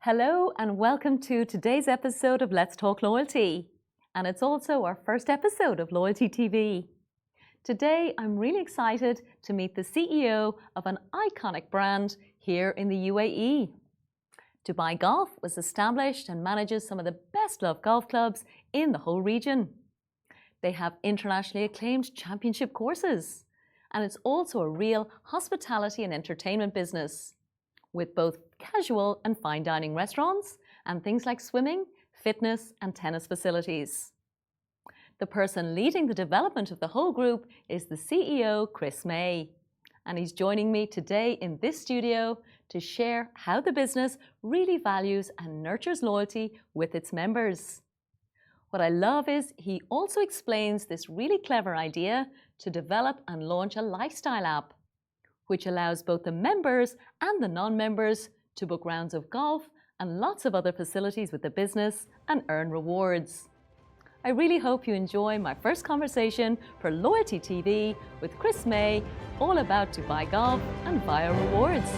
Hello and welcome to today's episode of Let's Talk Loyalty. And it's also our first episode of Loyalty TV. Today, I'm really excited to meet the CEO of an iconic brand here in the UAE. Dubaigolf was established and manages some of the best-loved golf clubs in the whole region. They have internationally acclaimed championship courses. And it's also a real hospitality and entertainment business, with both casual and fine dining restaurants and things like swimming, fitness and tennis facilities. The person leading the development of the whole group is the CEO, Chris May. And he's joining me today in this studio to share how the business really values and nurtures loyalty with its members. What I love is he also explains this really clever idea to develop and launch a lifestyle app, which allows both the members and the non-members to book rounds of golf and lots of other facilities with the business and earn rewards. I really hope you enjoy my first conversation for Loyalty TV with Chris May, all about Dubaigolf and Viya rewards.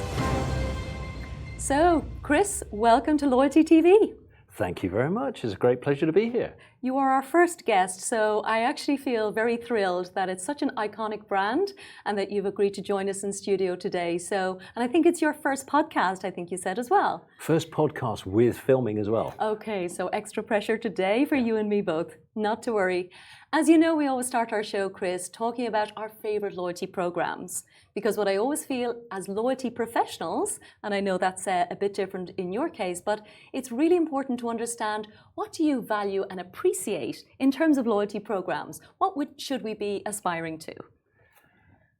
So, Chris, welcome to Loyalty TV. Thank you very much. It's a great pleasure to be here. You are our first guest, so I actually feel very thrilled that it's such an iconic brand and that you've agreed to join us in studio today. And I think it's your first podcast, I think you said as well. First podcast with filming as well. Okay, so extra pressure today for you and me both. Not to worry. As you know, we always start our show, Chris, talking about our favorite loyalty programs. Because what I always feel as loyalty professionals, and I know that's a bit different in your case, but it's really important to understand, what do you value and appreciate in terms of loyalty programs? What should we be aspiring to?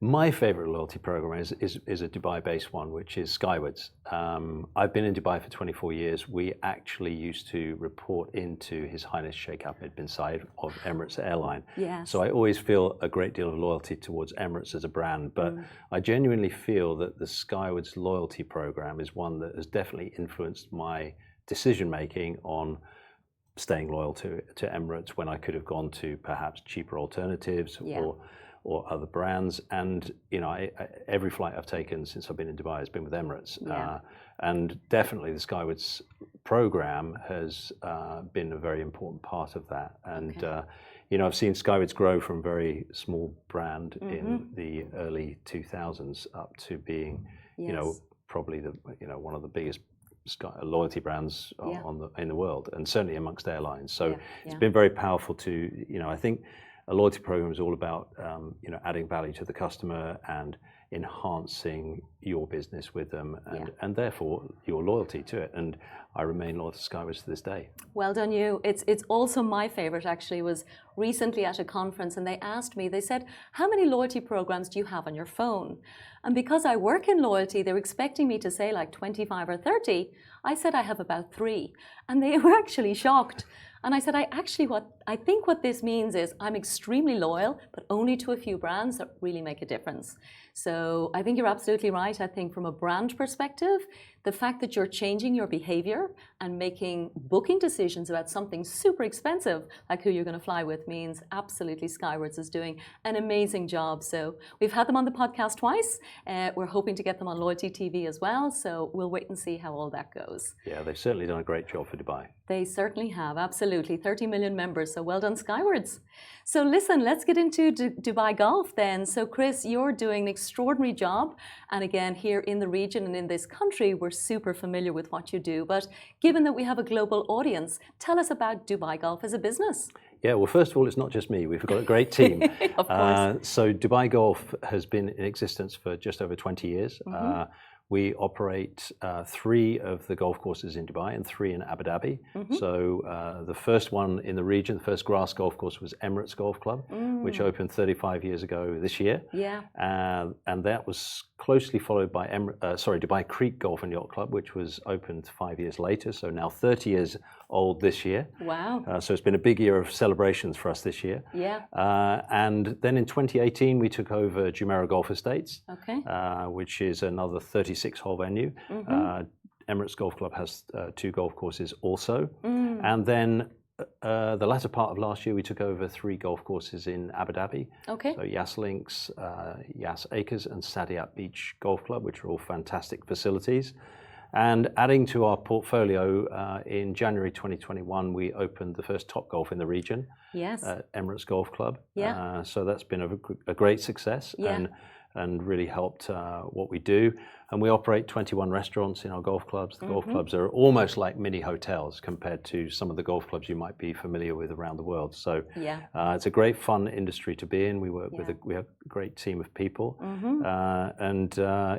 My favorite loyalty program is a Dubai-based one, which is Skywards. I've been in Dubai for 24 years. We actually used to report into His Highness Sheikh Ahmed bin Saeed of Emirates Airline. Yes. So I always feel a great deal of loyalty towards Emirates as a brand, but I genuinely feel that the Skywards loyalty program is one that has definitely influenced my decision-making on staying loyal to Emirates when I could have gone to perhaps cheaper alternatives or other brands. And you know, every flight I've taken since I've been in Dubai has been with Emirates. And definitely the Skywards program has been a very important part of that. And you know, I've seen Skywards grow from a very small brand in the early 2000s up to being, you know, probably one of the biggest loyalty brands in the world, and certainly amongst airlines. So it's been very powerful to, you know, I think a loyalty program is all about, you know, adding value to the customer and enhancing your business with them and therefore your loyalty to it. And I remain loyal to Skywards to this day. Well done you. It's also my favorite, actually. Was recently at a conference and they asked me, they said, how many loyalty programs do you have on your phone? And because I work in loyalty, they were expecting me to say like 25 or 30. I said I have about 3. And they were actually shocked. And I said, I think what this means is I'm extremely loyal, but only to a few brands that really make a difference. So I think you're absolutely right. I think from a brand perspective, the fact that you're changing your behavior and making booking decisions about something super expensive, like who you're going to fly with, means absolutely Skywards is doing an amazing job. So we've had them on the podcast twice. We're hoping to get them on Loyalty TV as well. So we'll wait and see how all that goes. Yeah, they've certainly done a great job for Dubai. They certainly have, absolutely. 30 million members, so well done, Skywards. So listen, let's get into Dubaigolf then. So Chris, you're doing an extraordinary job. And again, here in the region and in this country, we're super familiar with what you do. But given that we have a global audience, tell us about Dubaigolf as a business. Yeah, well, first of all, it's not just me. We've got a great team. Of course. So Dubaigolf has been in existence for just over 20 years. We operate 3 of the golf courses in Dubai and 3 in Abu Dhabi. So the first one in the region, the first grass golf course, was Emirates Golf Club, which opened 35 years ago this year. Yeah. And that was closely followed by Dubai Creek Golf and Yacht Club, which was opened 5 years later. So now 30 years old this year. Wow. So it's been a big year of celebrations for us this year. Yeah. And then in 2018, we took over Jumeirah Golf Estates, okay. Which is another 36-hole venue. Emirates Golf Club has 2 golf courses also. And then the latter part of last year, we took over 3 golf courses in Abu Dhabi. Okay. So Yas Links, Yas Acres and Saadiyat Beach Golf Club, which are all fantastic facilities. And adding to our portfolio, in January 2021, we opened the first Topgolf in the region. Yes. Emirates Golf Club. Yeah. So that's been a great success. Yeah. And really helped what we do. And we operate 21 restaurants in our golf clubs. The golf clubs are almost like mini hotels compared to some of the golf clubs you might be familiar with around the world. So yeah. It's a great fun industry to be in. We work with we have a great team of people. And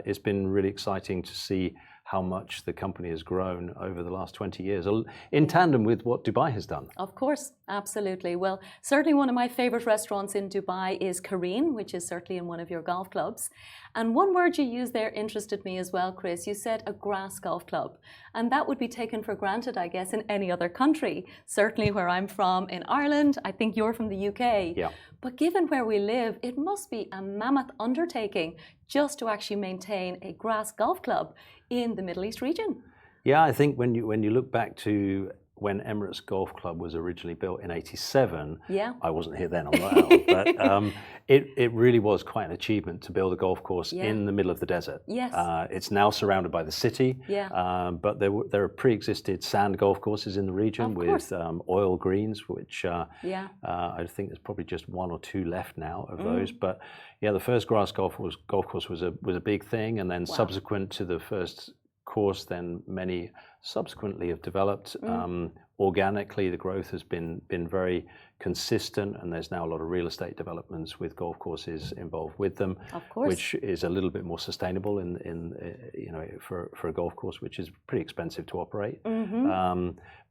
it's been really exciting to see how much the company has grown over the last 20 years, in tandem with what Dubai has done. Of course, absolutely. Well, certainly one of my favorite restaurants in Dubai is Kareen, which is certainly in one of your golf clubs. And one word you used there interested me as well, Chris. You said a grass golf club. And that would be taken for granted, I guess, in any other country. Certainly where I'm from in Ireland, I think you're from the UK. Yeah. But given where we live, it must be a mammoth undertaking just to actually maintain a grass golf club in the Middle East region. Yeah, I think when you look back to when Emirates Golf Club was originally built in '87, I wasn't here then, I'm not old, but it really was quite an achievement to build a golf course in the middle of the desert. Yes. It's now surrounded by the city, but there are pre-existed sand golf courses in the region with oil greens, which I think there's probably just one or two left now of those. But yeah, the first grass golf course was a big thing, and then subsequent to the first course, then many subsequently have developed. Organically, the growth has been very consistent, and there's now a lot of real estate developments with golf courses involved with them, which is a little bit more sustainable for a golf course, which is pretty expensive to operate.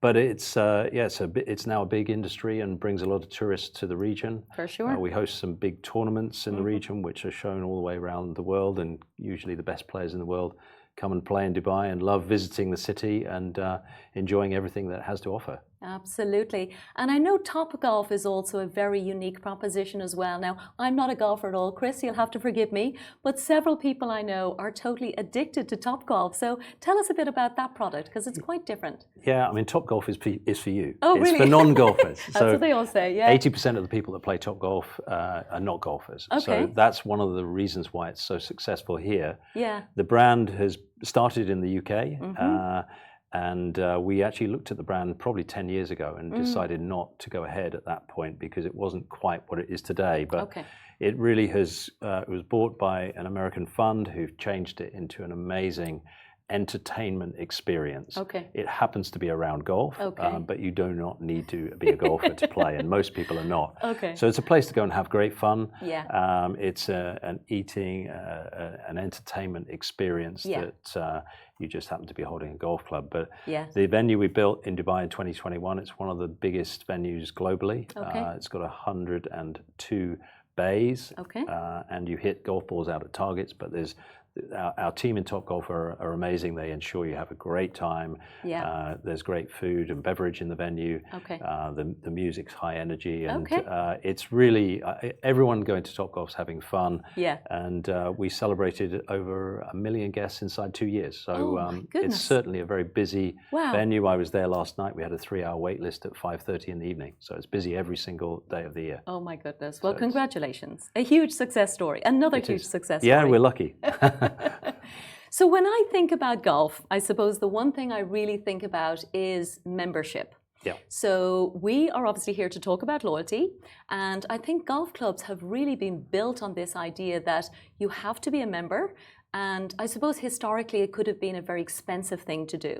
But it's now a big industry and brings a lot of tourists to the region. For sure. We host some big tournaments in the region, which are shown all the way around the world, and usually the best players in the world come and play in Dubai and love visiting the city and enjoying everything that it has to offer. Absolutely. And I know Topgolf is also a very unique proposition as well. Now, I'm not a golfer at all, Chris, you'll have to forgive me, but several people I know are totally addicted to Topgolf. So tell us a bit about that product, because it's quite different. Yeah, I mean, Topgolf is for you. Oh, it's really? for non-golfers. That's what they all say, yeah. 80% of the people that play Topgolf are not golfers. Okay. So that's one of the reasons why it's so successful here. Yeah. The brand has started in the UK. And we actually looked at the brand probably 10 years ago and decided not to go ahead at that point because it wasn't quite what it is today. But it really has, it was bought by an American fund who've changed it into an amazing entertainment experience. It happens to be around golf, but you do not need to be a golfer to play, and most people are not. So it's a place to go and have great fun. It's an eating, an entertainment experience that you just happen to be holding a golf club. But the venue we built in Dubai in 2021, it's one of the biggest venues globally. It's got 102 bays, and you hit golf balls out at targets, but there's our team in Topgolf are amazing. They ensure you have a great time. There's great food and beverage in the venue. The music's high energy, and it's really everyone going to Topgolf's having fun. And we celebrated over 1 million guests inside 2 years. So it's certainly a very busy venue. I was there last night. We had a 3-hour wait list at 5:30 in the evening. So it's busy every single day of the year. Oh my goodness. Well, congratulations. A huge success story. Another huge success story. Yeah, we're lucky. So when I think about golf, I suppose the one thing I really think about is membership. So we are obviously here to talk about loyalty, and I think golf clubs have really been built on this idea that you have to be a member, and I suppose historically it could have been a very expensive thing to do.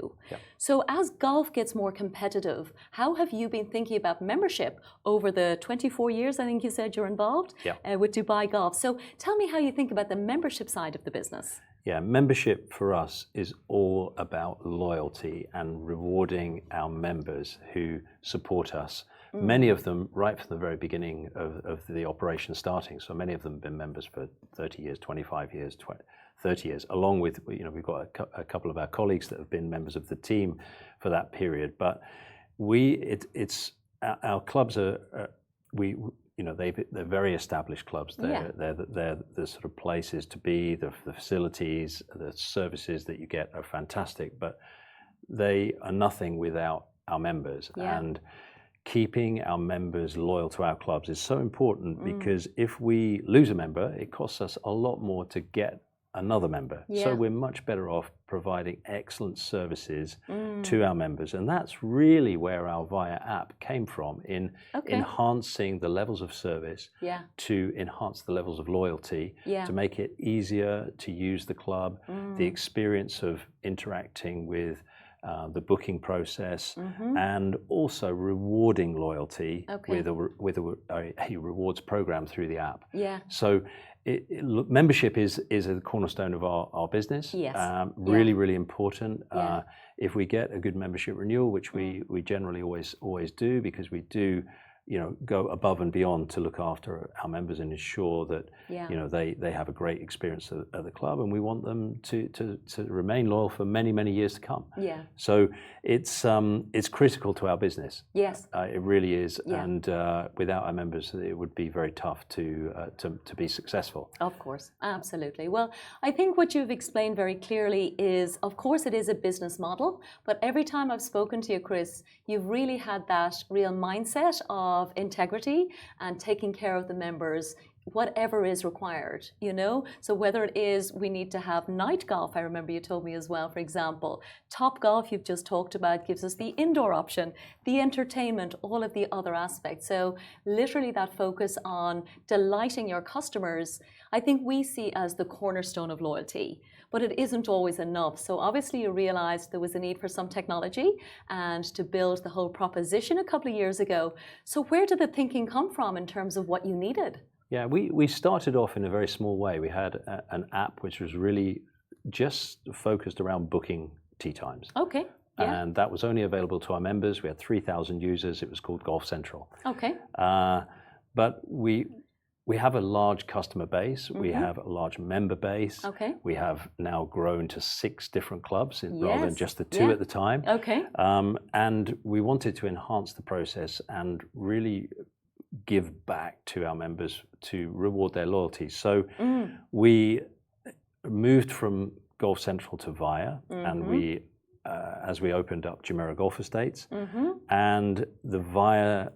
So as golf gets more competitive, how have you been thinking about membership over the 24 years I think you said you're involved with Dubaigolf? So tell me how you think about the membership side of the business. Yeah, membership for us is all about loyalty and rewarding our members who support us. Many of them right from the very beginning of the operation starting. So many of them have been members for 30 years, 25 years, 30 years, along with, we've got a couple of our colleagues that have been members of the team for that period. But our clubs are, they're very established clubs. They're the sort of places to be. The facilities, the services that you get are fantastic, but they are nothing without our members. And keeping our members loyal to our clubs is so important because if we lose a member, it costs us a lot more to get another member. So we're much better off providing excellent services to our members. And that's really where our Viya app came from, in enhancing the levels of service, to enhance the levels of loyalty, to make it easier to use the club, the experience of interacting with the booking process, and also rewarding loyalty with a rewards program through the app. So membership is a cornerstone of our business. Really important. If we get a good membership renewal, which we generally always do, because we do go above and beyond to look after our members and ensure that they have a great experience at the club, and we want them to remain loyal for many years to come. So it's critical to our business. It really is. And without our members, it would be very tough to be successful. Of course, absolutely. Well, I think what you've explained very clearly is, of course, it is a business model, but every time I've spoken to you, Chris, you've really had that real mindset of integrity and taking care of the members, whatever is required, So whether it is we need to have night golf, I remember you told me as well, for example, Top Golf you've just talked about gives us the indoor option, the entertainment, all of the other aspects. So literally that focus on delighting your customers, I think we see as the cornerstone of loyalty. But it isn't always enough. So obviously you realized there was a need for some technology and to build the whole proposition a couple of years ago. So where did the thinking come from in terms of what you needed? Yeah, we started off in a very small way. We had an app which was really just focused around booking tee times. And that was only available to our members. We had 3,000 users. It was called Golf Central. But we have a large customer base. We have a large member base. We have now grown to 6 different clubs rather than just the 2 at the time. And we wanted to enhance the process and really give back to our members to reward their loyalty. So we moved from Golf Central to Viya, and we, as we opened up Jumeirah Golf Estates, and the Viya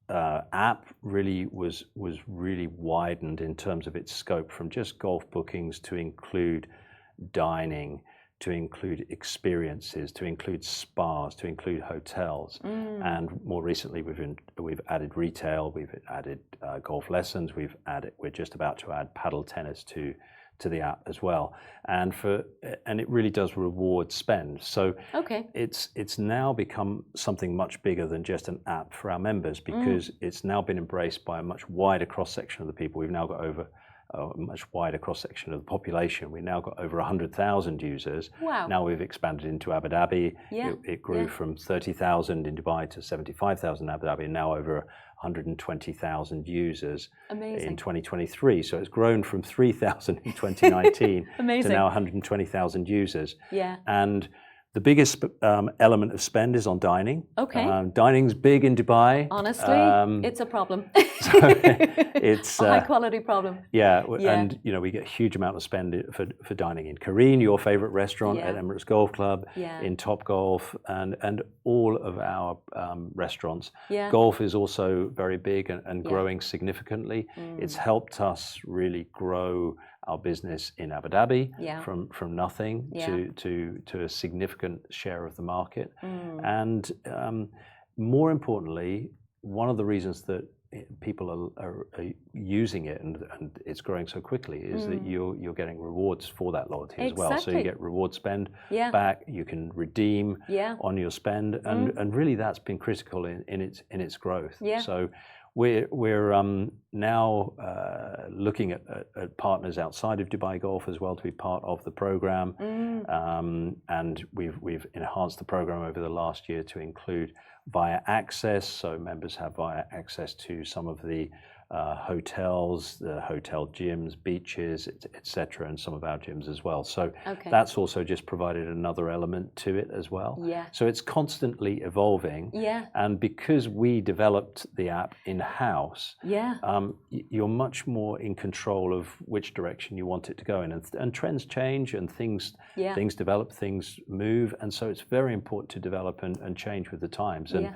app really was really widened in terms of its scope, from just golf bookings to include dining, to include experiences, to include spas, to include hotels, and more recently we've added retail, we've added golf lessons, we're just about to add paddle tennis to the app as well, and it really does reward spend. So it's now become something much bigger than just an app for our members, because it's now been embraced by a much wider cross section of the people. We've now got over a much wider cross section of the population. We've now got over 100,000 users. Now we've expanded into Abu Dhabi. It grew from 30,000 in Dubai to 75,000 in Abu Dhabi, and now over 120,000 users in 2023. So it's grown from 3,000 in 2019 to now 120,000 users. And the biggest element of spend is on dining. Dining's big in Dubai. Honestly, it's a problem. So it's a high quality problem. And we get a huge amount of spend for dining in Kareen, your favorite restaurant, at Emirates Golf Club, in Top Golf, and all of our restaurants. Golf is also very big and growing significantly. It's helped us really grow our business in Abu Dhabi from nothing to a significant share of the market. And more importantly, one of the reasons that people are using it and it's growing so quickly is that you're getting rewards for that loyalty as well. So you get reward spend back, you can redeem on your spend, and really that's been critical in its growth. So we're now looking at partners outside of Dubaigolf as well to be part of the program, and we've enhanced the program over the last year to include Viya Access, so members have Viya Access to some of the hotels, the hotel gyms, beaches, etc., and some of our gyms as well. So that's also just provided another element to it as well. So it's constantly evolving. And because we developed the app in-house, you're much more in control of which direction you want it to go in. And trends change, and things develop, things move, and so it's very important to develop and change with the times. And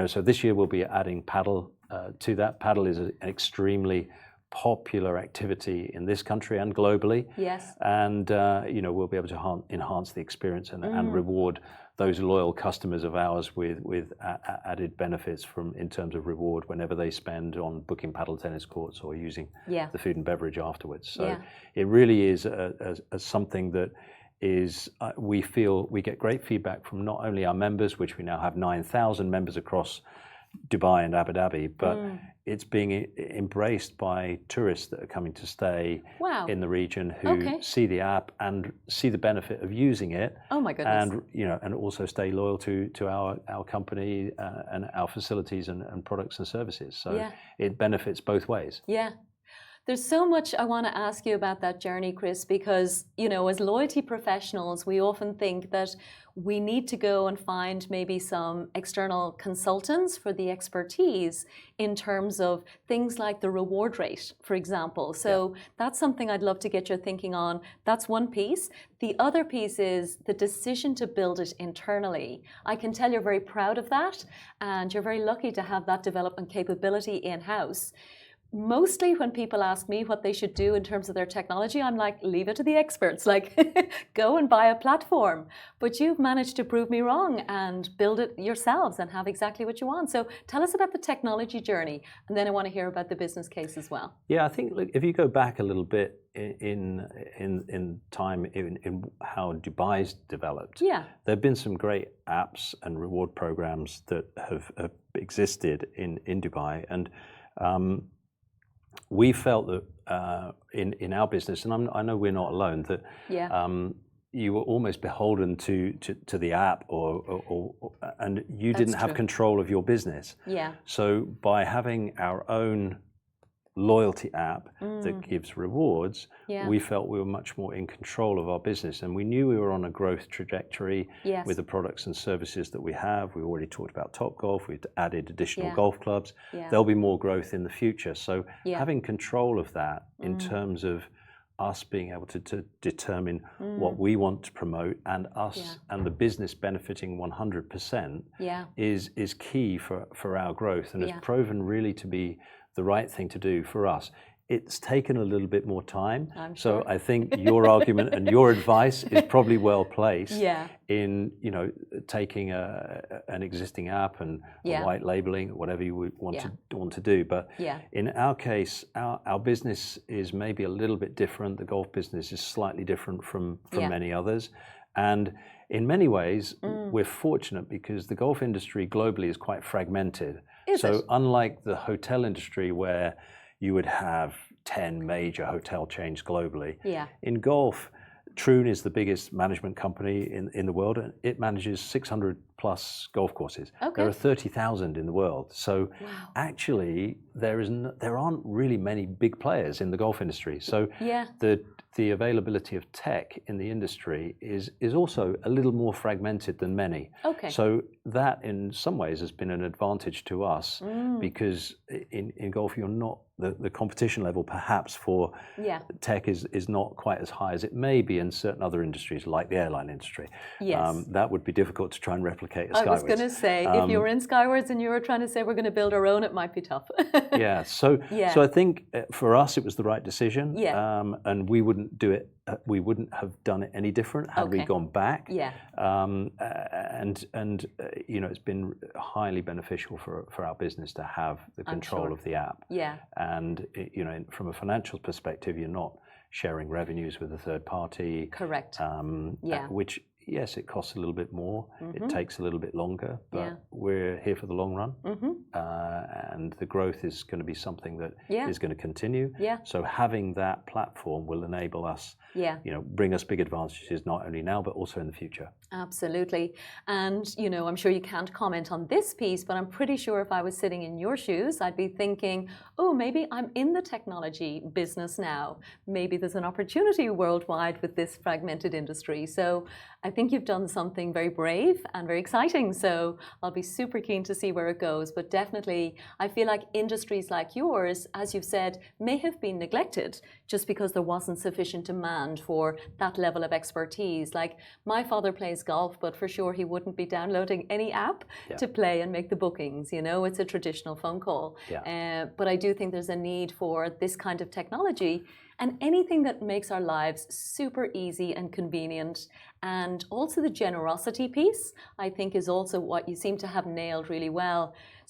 so this year we'll be adding paddle to that. Paddle is an extremely popular activity in this country and globally. Yes. And we'll be able to enhance the experience and reward those loyal customers of ours with added benefits in terms of reward whenever they spend on booking paddle tennis courts or using the food and beverage afterwards. So it really is something that is, we feel we get great feedback from not only our members, which we now have 9,000 members across Dubai and Abu Dhabi, but it's being embraced by tourists that are coming to stay in the region who see the app and see the benefit of using it. Oh my goodness! And also stay loyal to our company and our facilities and products and services. So it benefits both ways. Yeah. There's so much I want to ask you about that journey, Chris, because, as loyalty professionals, we often think that we need to go and find maybe some external consultants for the expertise in terms of things like the reward rate, for example. So that's something I'd love to get your thinking on. That's one piece. The other piece is the decision to build it internally. I can tell you're very proud of that, and you're very lucky to have that development capability in-house. Mostly when people ask me what they should do in terms of their technology, I'm like, leave it to the experts, like go and buy a platform. But you've managed to prove me wrong and build it yourselves and have exactly what you want. So tell us about the technology journey, and then I want to hear about the business case as well. Yeah, I think if you go back a little bit in time in how Dubai's developed, there have been some great apps and reward programs that have existed in Dubai, and we felt that in our business, and I know we're not alone, that you were almost beholden to the app, and you didn't have control of your business. Yeah. So by having our own loyalty app that gives rewards, we felt we were much more in control of our business, and we knew we were on a growth trajectory with the products and services that we have. We already talked about Topgolf, we've added additional golf clubs. There'll be more growth in the future. So having control of that in terms of us being able to determine what we want to promote, and us and the business benefiting 100% is key for our growth, and has proven really to be the right thing to do for us. It's taken a little bit more time. So I think your argument and your advice is probably well placed in taking an existing app and white labeling, whatever you would want to do. But in our case, our business is maybe a little bit different. The golf business is slightly different from many others. And in many ways, we're fortunate because the golf industry globally is quite fragmented. So unlike the hotel industry, where you would have 10 major hotel chains globally, in golf, Troon is the biggest management company in the world, and it manages 600 plus golf courses. There are 30,000 in the world. So actually, there aren't really many big players in the golf industry. So the availability of tech in the industry is also a little more fragmented than many. So that in some ways has been an advantage to us, because in golf you're not, the competition level perhaps for tech is not quite as high as it may be in certain other industries, like the airline industry. That would be difficult to try and replicate at Skywards. I was going to say, if you were in Skywards and you were trying to say we're going to build our own, it might be tough. So I think for us it was the right decision, and we wouldn't do it. We wouldn't have done it any different had we gone back. And it's been highly beneficial for our business to have the control of the app. And from a financial perspective, you're not sharing revenues with a third party. Correct. Which, yes, it costs a little bit more. It takes a little bit longer, but we're here for the long run. And the growth is going to be something that is going to continue. So having that platform will enable us, bring us big advantages, not only now, but also in the future. Absolutely. And, I'm sure you can't comment on this piece, but I'm pretty sure if I was sitting in your shoes, I'd be thinking, oh, maybe I'm in the technology business now. Maybe there's an opportunity worldwide with this fragmented industry. So I think you've done something very brave and very exciting. So I'll be super keen to see where it goes. But definitely. I feel like industries like yours, as you've said, may have been neglected just because there wasn't sufficient demand for that level of expertise. Like my father plays golf, but for sure he wouldn't be downloading any app to play and make the bookings. You know, it's a traditional phone call. But I do think there's a need for this kind of technology and anything that makes our lives super easy and convenient. And also the generosity piece, I think, is also what you seem to have nailed really well.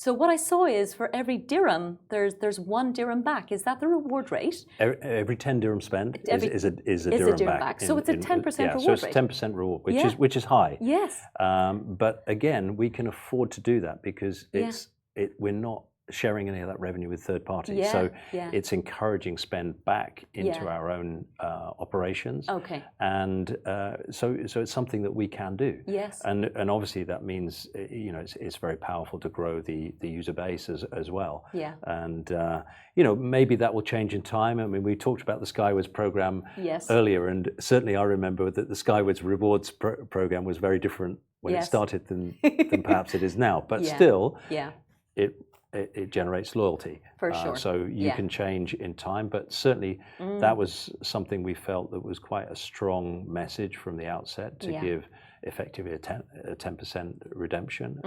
So what I saw is for every dirham, there's 1 dirham back. Is that the reward rate? Every 10 dirham spent is a dirham back. So it's a 10% reward so it's rate. 10% reward, which is high. Yes. But again, we can afford to do that because we're not sharing any of that revenue with third parties. So it's encouraging spend back into our own operations. Okay. And so it's something that we can do. Yes. And obviously that means it's very powerful to grow the user base as well. Yeah. And maybe that will change in time. I mean, we talked about the Skywards program earlier, and certainly I remember that the Skywards rewards program was very different when it started than perhaps it is now. But still, it generates loyalty. For sure. So you can change in time, but certainly that was something we felt that was quite a strong message from the outset to give effectively a 10% redemption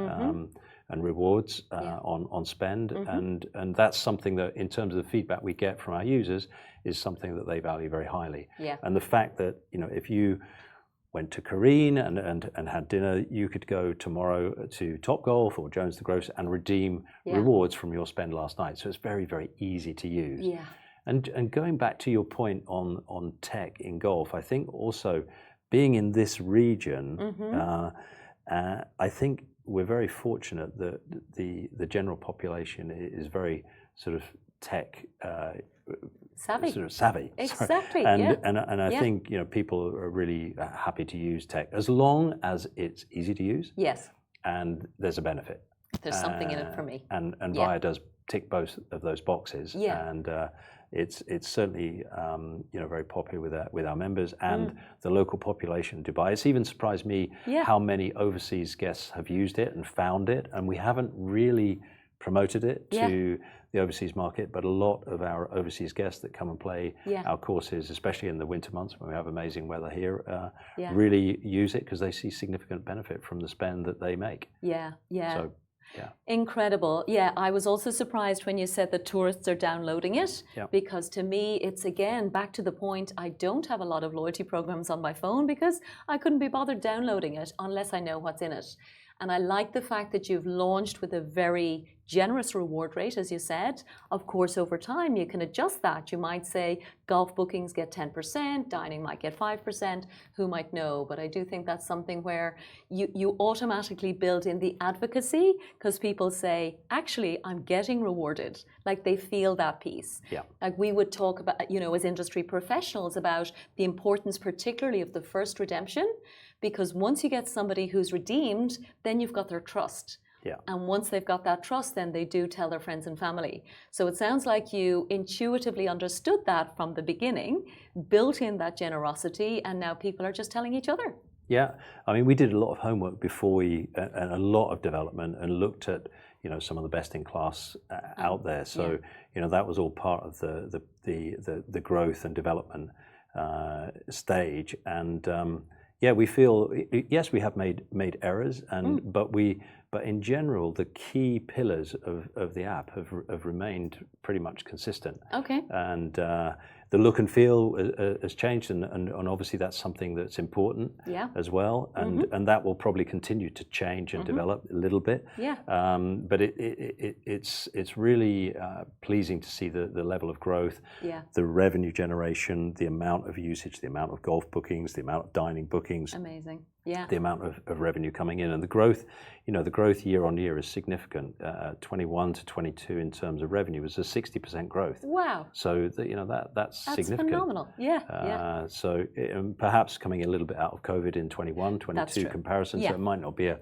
and rewards on spend. And that's something that, in terms of the feedback we get from our users, is something that they value very highly. Yeah. And the fact that, if you went to Kareen and had dinner, you could go tomorrow to Topgolf or Jones the Grocer and redeem rewards from your spend last night. So it's very, very easy to use. Yeah. And going back to your point on tech in golf, I think also being in this region, I think we're very fortunate that the general population is very sort of tech savvy. Exactly. And I think people are really happy to use tech as long as it's easy to use. Yes. And there's a benefit. There's something in it for me. And Viya does tick both of those boxes. Yeah. And it's certainly very popular with our members and the local population in Dubai. It's even surprised me how many overseas guests have used it and found it, and we haven't really promoted it to the overseas market, but a lot of our overseas guests that come and play our courses, especially in the winter months when we have amazing weather here, really use it because they see significant benefit from the spend that they make. So, incredible. I was also surprised when you said that tourists are downloading it, because to me it's again back to the point, I don't have a lot of loyalty programs on my phone because I couldn't be bothered downloading it unless I know what's in it. And I like the fact that you've launched with a very generous reward rate, as you said. Of course, over time, you can adjust that. You might say golf bookings get 10%, dining might get 5%, who might know? But I do think that's something where you automatically build in the advocacy because people say, actually, I'm getting rewarded. Like they feel that piece. Like we would talk about, as industry professionals about the importance particularly of the first redemption. Because once you get somebody who's redeemed, then you've got their trust. And once they've got that trust, then they do tell their friends and family. So it sounds like you intuitively understood that from the beginning, built in that generosity, and now people are just telling each other. Yeah, I mean, we did a lot of homework before and a lot of development and looked at, some of the best in class out there. So, that was all part of the growth and development stage. And we feel yes, we have made errors, but in general, the key pillars of the app have remained pretty much consistent. Okay. And the look and feel has changed, and obviously that's something that's important as well. And that will probably continue to change and develop a little bit. But it's really pleasing to see the level of growth, the revenue generation, the amount of usage, the amount of golf bookings, the amount of dining bookings. Amazing. The amount of revenue coming in, and the growth, the growth year on year is significant. 21 to 22 in terms of revenue was a 60% growth. Wow. So that's significant. Phenomenal. So perhaps coming a little bit out of COVID in 21, 22 comparison, so it might not be a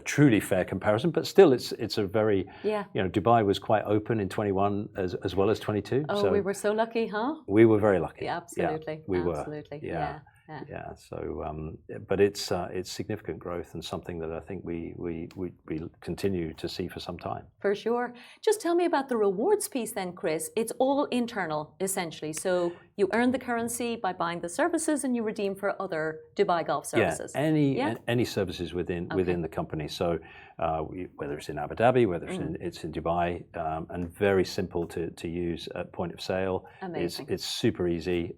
truly fair comparison, but still it's a very, Dubai was quite open in 21 as well as 22. Oh, so we were so lucky, huh? We were very lucky. Absolutely. We were. Absolutely. Yeah. So, but it's significant growth and something that I think we continue to see for some time. For sure. Just tell me about the rewards piece then, Chris. It's all internal, essentially. So you earn the currency by buying the services and you redeem for other Dubai Golf services. Any services within the company. So whether it's in Abu Dhabi, whether it's in Dubai, and very simple to use at point of sale. Amazing. It's super easy.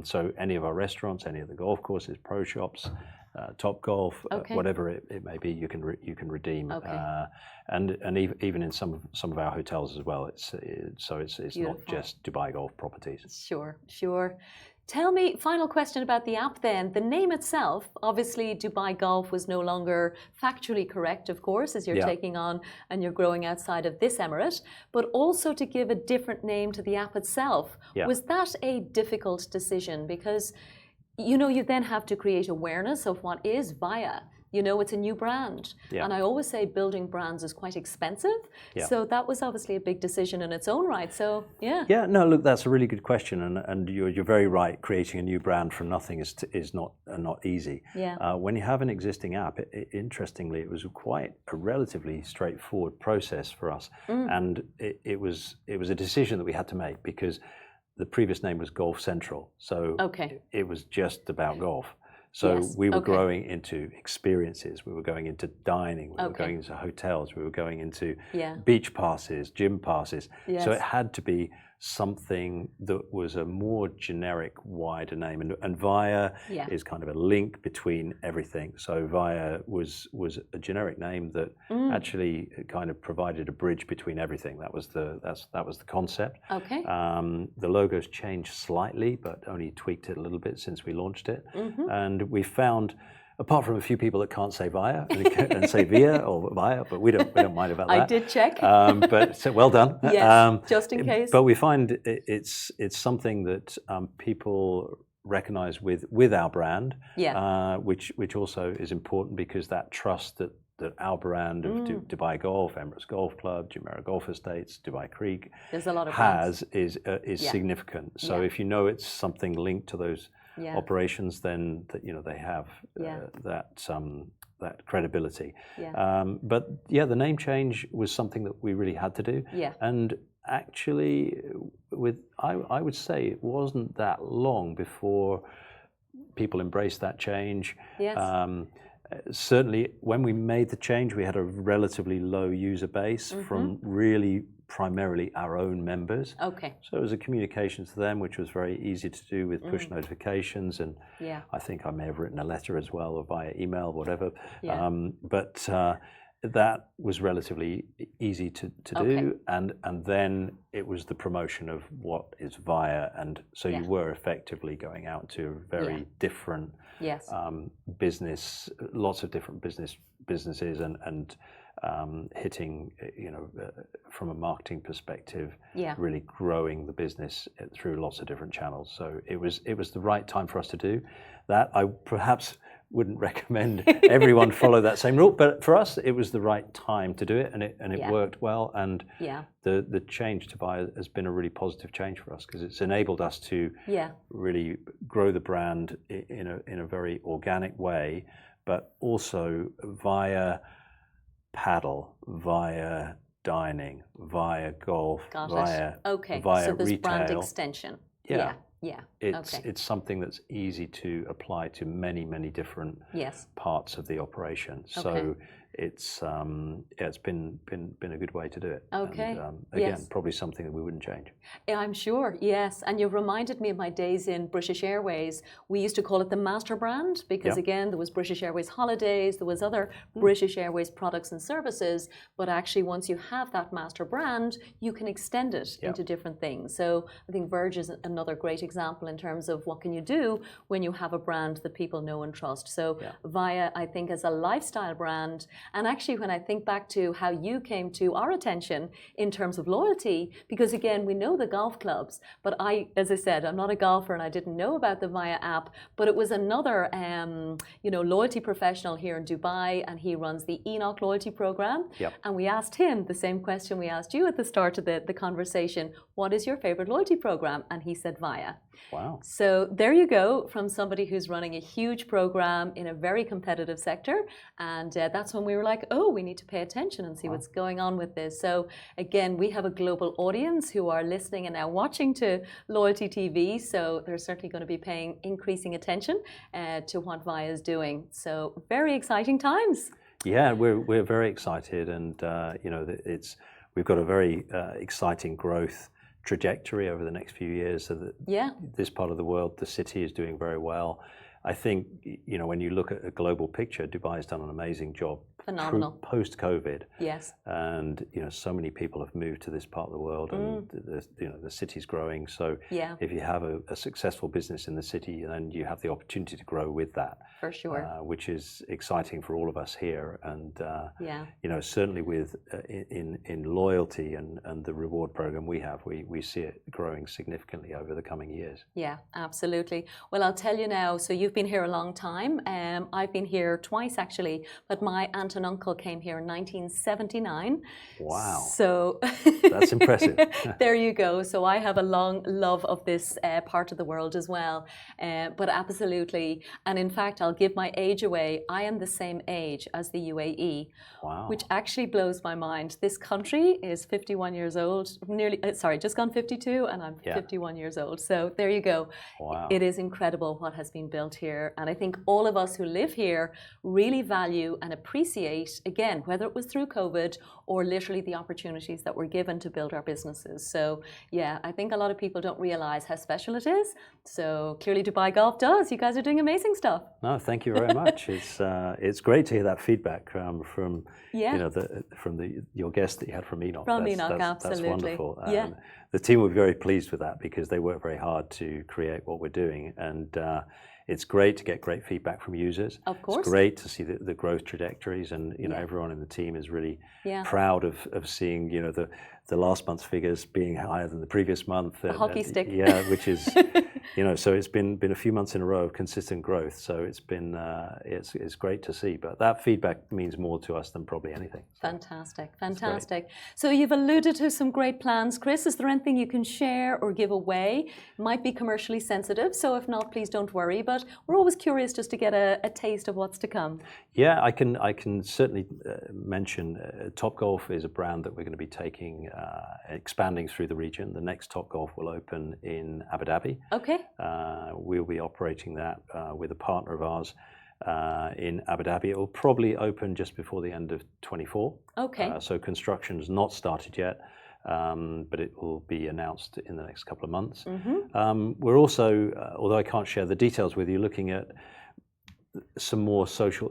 So any of our restaurants, any of the golf courses, pro shops, Top Golf, whatever it may be, you can redeem. And even in some of our hotels as well. It's not just Dubaigolf properties. Sure. Tell me, final question about the app then. The name itself, obviously Dubaigolf was no longer factually correct, of course, as you're taking on and you're growing outside of this emirate, but also to give a different name to the app itself. Was that a difficult decision? Because, you then have to create awareness of what is Viya. It's a new brand. And I always say building brands is quite expensive. So that was obviously a big decision in its own right. So, Yeah, no, look, that's a really good question. And you're very right. Creating a new brand from nothing is not easy. When you have an existing app, interestingly, it was quite a relatively straightforward process for us. And it was a decision that we had to make because the previous name was Golf Central. So it was just about golf. So we were growing into experiences, we were going into dining, we were going into hotels, we were going into beach passes, gym passes. So it had to be something that was a more generic, wider name. And Viya is kind of a link between everything. So Viya was a generic name that actually kind of provided a bridge between everything. That was the concept. The logo's changed slightly, but only tweaked it a little bit since we launched it. And we found, apart from a few people that can't say Viya and say Viya or Viya, but we don't mind about that. I did check. But so well done. Yes, just in case. But we find it's something that people recognize with our brand, which also is important because that trust that our brand of Dubaigolf, Emirates Golf Club, Jumeirah Golf Estates, Dubai Creek There's a lot of is significant. So if it's something linked to those operations, then they have that credibility. But the name change was something that we really had to do. And actually, I would say it wasn't that long before people embraced that change. Certainly, when we made the change, we had a relatively low user base from really primarily our own members. So it was a communication to them, which was very easy to do with push notifications. And I think I may have written a letter as well, or via email, whatever. But that was relatively easy to do. And then it was the promotion of what is Viya. And so you were effectively going out to very different business, lots of different businesses and hitting, from a marketing perspective, really growing the business through lots of different channels. So it was the right time for us to do that. I perhaps wouldn't recommend everyone follow that same rule, but for us, it was the right time to do it, and it worked well. And the change to Viya has been a really positive change for us because it's enabled us to really grow the brand in a very organic way, but also Viya paddle, Viya dining, Viya golf, Viya so this retail. Brand extension. It's something that's easy to apply to many different parts of the operation. So it's been a good way to do it. And, again, probably something that we wouldn't change. I'm sure, yes. And you reminded me of my days in British Airways. We used to call it the master brand because again, there was British Airways Holidays, there was other British Airways products and services, but actually once you have that master brand, you can extend it into different things. So I think Verge is another great example in terms of what can you do when you have a brand that people know and trust. So Viya, I think, as a lifestyle brand. And actually, when I think back to how you came to our attention in terms of loyalty, because again, we know the golf clubs, but as I said, I'm not a golfer and I didn't know about the Viya app, but it was another, loyalty professional here in Dubai, and he runs the Enoch loyalty program. And we asked him the same question we asked you at the start of the conversation: what is your favorite loyalty program? And he said Viya. Wow. So there you go, from somebody who's running a huge program in a very competitive sector. And that's when we were like, oh, we need to pay attention and see what's going on with this. So again, we have a global audience who are listening and now watching to Loyalty TV. So they're certainly going to be paying increasing attention to what Viya is doing. So very exciting times. Yeah, we're very excited, and we've got a very exciting growth trajectory over the next few years. So that this part of the world, the city is doing very well. I think, when you look at a global picture, Dubai has done an amazing job. Phenomenal. Post-COVID. Yes. And, so many people have moved to this part of the world, and the city's growing. So if you have a successful business in the city, then you have the opportunity to grow with that. For sure. Which is exciting for all of us here. And, certainly with in loyalty and the reward program we have, we see it growing significantly over the coming years. Yeah, absolutely. Well, I'll tell you now, so you've been here a long time. I've been here twice actually, but my aunt and uncle came here in 1979. Wow. So that's impressive. There you go. So I have a long love of this part of the world as well. But absolutely. And in fact, I'll give my age away. I am the same age as the UAE. Wow. Which actually blows my mind. This country is 51 years old, just gone 52, and I'm 51 years old. So there you go. Wow. It is incredible what has been built here. And I think all of us who live here really value and appreciate, again, whether it was through COVID or literally the opportunities that were given to build our businesses. So yeah, I think a lot of people don't realize how special it is. So clearly Dubaigolf does. You guys are doing amazing stuff. No, thank you very much. It's great to hear that feedback from your guest that you had from Enoch. Enoch, absolutely. That's wonderful. Yeah. The team were very pleased with that because they worked very hard to create what we're doing, and it's great to get great feedback from users. Of course. It's great to see the growth trajectories, and everyone in the team is really proud of seeing the last month's figures being higher than the previous month. A hockey stick. Yeah, which is so it's been a few months in a row of consistent growth. So it's been it's great to see. But that feedback means more to us than probably anything. So fantastic. So you've alluded to some great plans, Chris. Is there anything you can share or give away? Might be commercially sensitive, so if not, please don't worry. But we're always curious just to get a taste of what's to come. Yeah, I can certainly mention Topgolf is a brand that we're going to be taking, expanding through the region. The next Topgolf will open in Abu Dhabi. Okay. We'll be operating that with a partner of ours in Abu Dhabi. It will probably open just before the end of 24. Okay. So construction's not started yet. But it will be announced in the next couple of months. Mm-hmm. We're also, although I can't share the details with you, looking at some more social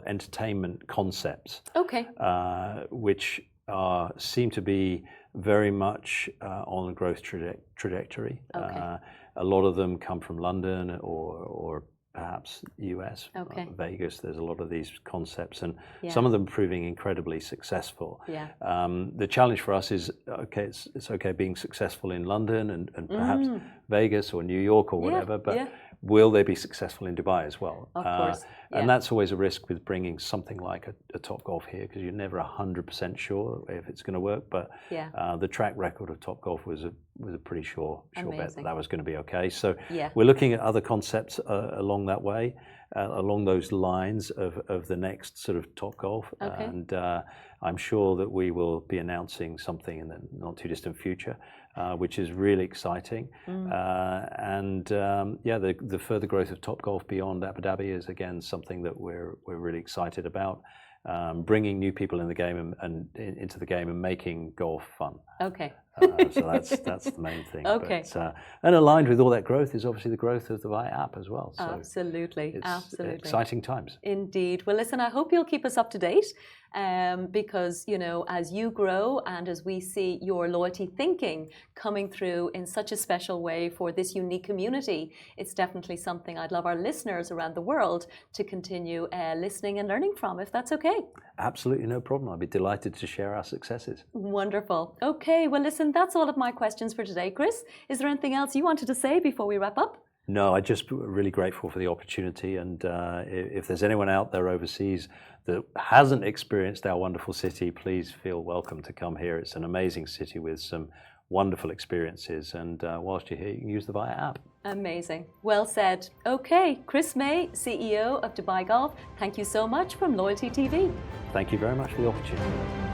entertainment concepts. Okay. Which seem to be very much on a growth trajectory. Okay. A lot of them come from London or perhaps US, Vegas. There's a lot of these concepts, and some of them proving incredibly successful. Yeah. The challenge for us is, it's okay being successful in London and perhaps Vegas or New York or whatever, but will they be successful in Dubai as well? Of course. And that's always a risk with bringing something like a Topgolf here, because you're never 100% sure if it's going to work. But the track record of Topgolf was a pretty sure bet that was going to be okay. So we're looking at other concepts along that way, along those lines of the next sort of Topgolf. Okay. And I'm sure that we will be announcing something in the not too distant future, which is really exciting. The further growth of Topgolf beyond Abu Dhabi is again something that we're really excited about. Bringing new people in the game and into the game and making golf fun. Okay. So that's the main thing. Okay. But, and aligned with all that growth is obviously the growth of the Viya app as well. So absolutely. It's exciting times. Indeed. Well, listen, I hope you'll keep us up to date. Because, as you grow and as we see your loyalty thinking coming through in such a special way for this unique community, it's definitely something I'd love our listeners around the world to continue listening and learning from, if that's okay. Absolutely no problem. I'd be delighted to share our successes. Wonderful. Okay, well, listen, that's all of my questions for today. Chris, is there anything else you wanted to say before we wrap up? No, I'm just really grateful for the opportunity, and if there's anyone out there overseas that hasn't experienced our wonderful city, please feel welcome to come here. It's an amazing city with some wonderful experiences. And whilst you're here, you can use the Viya app. Amazing. Well said. Okay, Chris May, CEO of Dubaigolf, thank you so much from Loyalty TV. Thank you very much for the opportunity.